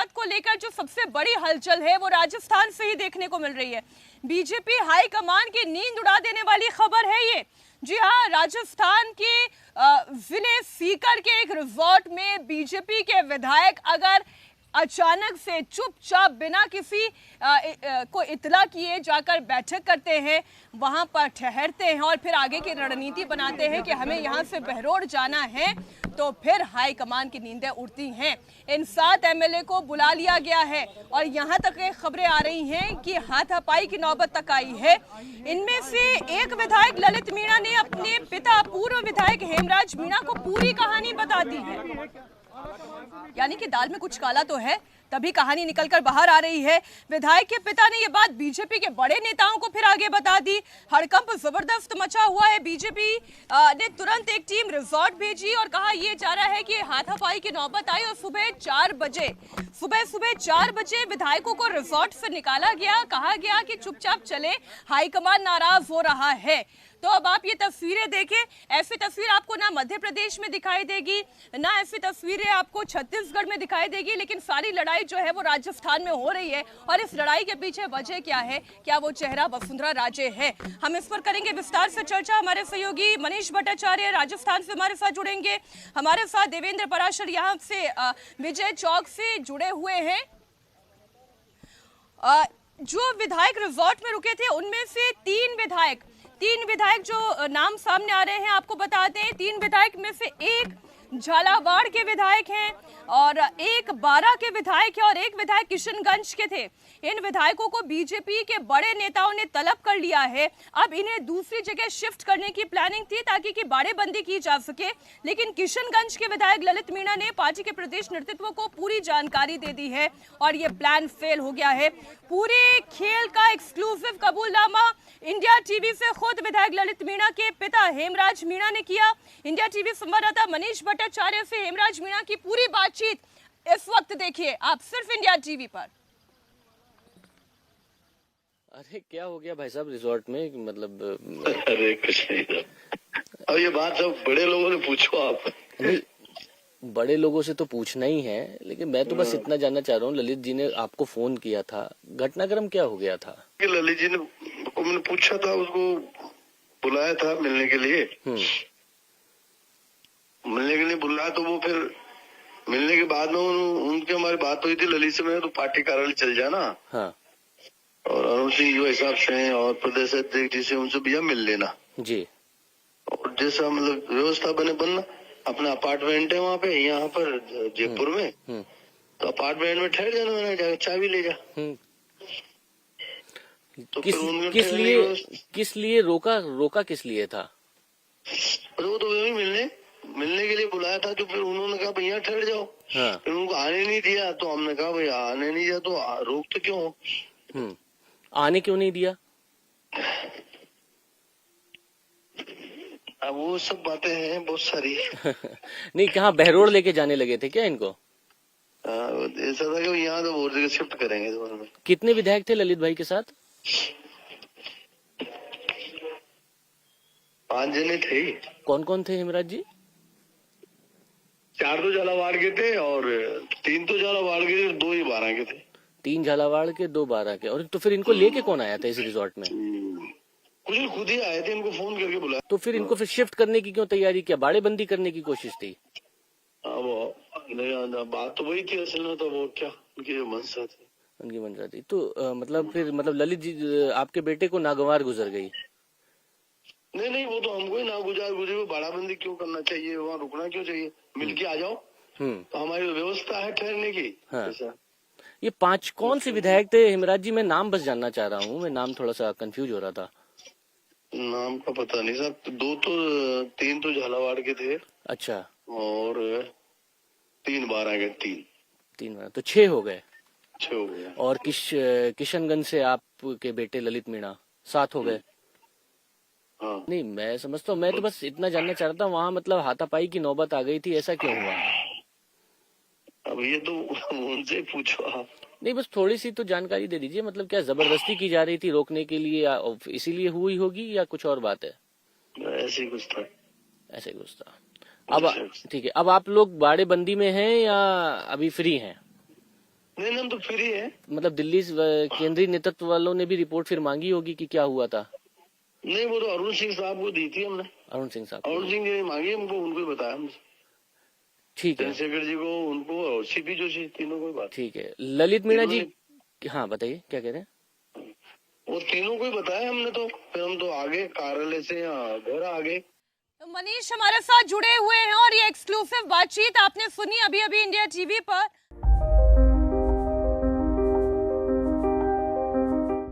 बात को लेकर जो सबसे बड़ी हलचल है वो राजस्थान से ही देखने को मिल रही है। बीजेपी हाईकमान की नींद उड़ा देने वाली खबर है ये। जी हाँ, राजस्थान के जिले सीकर के एक रिजॉर्ट में बीजेपी के विधायक अगर अचानक से चुपचाप बिना किसी को इतला किए जाकर बैठक करते हैं, वहां पर ठहरते हैं और फिर आगे की रणनीति बनाते हैं कि हमें यहां से बहरोड जाना है, तो फिर हाईकमान की नींदें उड़ती हैं। इन 7 एमएलए को बुला लिया गया है और यहां तक खबरें आ रही हैं कि हाथापाई की नौबत तक आई है। इनमें से एक विधायक ललित मीणा ने अपने पिता पूर्व विधायक हेमराज मीणा को पूरी कहानी बता दी है। यानी कि दाल में कुछ काला तो है, तभी कहानी निकलकर बाहर आ रही है। विधायक के पिता ने यह बात बीजेपी के बड़े नेताओं को फिर आगे बता दी। हड़कंप जबरदस्त मचा हुआ है। बीजेपी ने तुरंत एक टीम रिजॉर्ट भेजी और कहा यह जा रहा है कि हाथापाई की नौबत आई और सुबह 4 बजे विधायकों को रिजॉर्ट से निकाला गया। कहा गया कि चुपचाप चले, हाईकमान नाराज हो रहा है। तो अब आप ये तस्वीरें देखें, ऐसी तस्वीर आपको ना मध्य प्रदेश में दिखाई देगी, ना ऐसी तस्वीरें आपको छत्तीसगढ़ में दिखाई देगी, लेकिन सारी लड़ाई जो है वो राजस्थान में हो रही है। और इस लड़ाई के पीछे वजह क्या है? क्या वो चेहरा वसुंधरा राजे है? हम इस पर करेंगे विस्तार से चर्चा। हमारे सहयोगी मनीष भट्टाचार्य राजस्थान से हमारे साथ जुड़ेंगे। हमारे साथ देवेंद्र पराशर यहाँ से विजय चौक से जुड़े हुए हैं। जो विधायक रिजॉर्ट में रुके थे उनमें से तीन विधायक जो नाम सामने आ रहे हैं, आपको बता दें, 3 विधायक में से एक झालावाड़ के विधायक हैं और एक बारां के विधायक है और एक विधायक किशनगंज के थे। इन विधायकों को बीजेपी के बड़े नेताओं ने तलब कर लिया है। अब इन्हें दूसरी जगह शिफ्ट करने की प्लानिंग थी ताकि कि बाड़ेबंदी की जा सके, लेकिन किशनगंज के विधायक ललित मीणा ने पार्टी के प्रदेश नेतृत्व को पूरी जानकारी दे दी है और ये प्लान फेल हो गया है। पूरे खेल का एक्सक्लूसिव कबूलनामा इंडिया टीवी से खुद विधायक ललित मीणा के पिता हेमराज मीणा ने किया। इंडिया टीवी संवाददाता मनीष भट्टाचार्य से हेमराज मीणा की पूरी बातचीत इस वक्त देखिए आप सिर्फ इंडिया टीवी पर। अरे क्या हो गया भाई साहब रिजॉर्ट में, मतलब अरे कुछ नहीं था। अब ये बात सब बड़े लोगों ने पूछो आप। नहीं, बड़े लोगों से तो पूछना ही है, लेकिन मैं तो बस इतना जानना चाह रहा हूँ, ललित जी ने आपको फोन किया था, घटनाक्रम क्या हो गया था? ललित जी ने को मैंने पूछा था, उसको बुलाया था मिलने के लिए। मिलने के लिए बुलाया तो वो फिर मिलने के बाद में उनके हमारी बात हुई थी ललित से, मैंने तो पार्टी कार्यालय चल जाना। हाँ। और अरुण सिंह जो हिसाब से हैं और प्रदेश अध्यक्ष जी से उनसे भैया मिल लेना जी। और जैसा मतलब व्यवस्था बनना, अपना अपार्टमेंट है वहाँ पे, यहाँ पर जयपुर में, तो अपार्टमेंट में ठहर जाना, मैंने जाकर चाबी ले जा। तो किस लिए रोका किस लिए था? वो तो वही मिलने के लिए बुलाया था, तो फिर उन्होंने कहा भैया ठहर जाओ। हाँ। फिर उनको आने नहीं दिया, तो हमने कहा भैया आने नहीं दिया तो रोक तो क्यों? आने क्यों नहीं दिया? अब वो सब बातें हैं बहुत सारी। नहीं, कहाँ बहरोड लेके जाने लगे थे क्या इनको? ऐसा था कि यहाँ तो और जगह शिफ्ट करेंगे दोनों में। कितने विधायक थे ललित भाई के साथ? 5 जने थे। कौन कौन थे हेमराज जी? 4 तो झालावाड़ के थे और 3 तो झालावाड़ के थे, 2 ही बारां के थे। 3 झालावाड़ के, 2 बारां के। और तो फिर इनको लेके कौन आया था इस रिजॉर्ट में? कुछ खुद ही आए थे, इनको फोन करके बुलाया। तो फिर इनको फिर शिफ्ट करने की क्यों तैयारी किया? बाड़ेबंदी करने की कोशिश थी? बात तो वही थी असल में, तो वो क्या उनकी मंशा थी, उनकी मंशा थी। तो मतलब ललित जी आपके बेटे को नागवार गुजर गई? नहीं, वो तो हमको ही ना गुजरे। वो बाड़ाबंदी क्यों करना चाहिए, वहाँ रुकना क्यों चाहिए, मिल के आ जाओ। तो हमारी व्यवस्था है ठहरने की। हाँ। ये 5 कौन से विधायक थे हेमराज जी? मैं नाम बस जानना चाह रहा हूँ, मैं नाम थोड़ा सा कंफ्यूज हो रहा था। नाम का पता नहीं साहब, 3 तो झालावाड़ के थे। अच्छा। और 3 बारां के। 3 बारां तो 6 हो गए। 6 हो गए। और किशनगंज से आपके बेटे ललित मीणा 7 हो गए। हाँ। नहीं, मैं समझता हूँ, मैं तो बस इतना जानना चाह रहा था, वहाँ मतलब हाथापाई की नौबत आ गई थी, ऐसा क्यों हुआ? अब ये तो उनसे पूछो आप। नहीं, बस थोड़ी सी तो जानकारी दे दीजिए, मतलब क्या जबरदस्ती की जा रही थी रोकने के लिए, या इसीलिए हुई होगी, या कुछ और बात है? ऐसे ही कुछ था। ऐसे ही कुछ था। अब ठीक है, अब आप लोग बाड़ेबंदी में हैं या अभी फ्री हैं? नहीं हम तो फ्री है। मतलब दिल्ली केंद्रीय नेतृत्व वालों ने भी रिपोर्ट फिर मांगी होगी कि क्या हुआ था। नहीं वो तो अरुण सिंह साहब को दी थी हमने। अरुण सिंह साहब अरुण सिंह जी ने मांगी हमको, उनको ही बताया हमसे, ठीक है, चंद्रशेखर जी को, उनको और सीपी जोशी, तीनों को ही बात। ठीक है। ललित मीणा जी, हाँ बताइए क्या कह रहे हैं। वो तीनों को ही बताया हमने, तो फिर हम तो आगे कार्यालय से घर आ गए। तो मनीष हमारे साथ जुड़े हुए हैं और ये एक्सक्लूसिव बातचीत आपने सुनी अभी अभी इंडिया टीवी पर।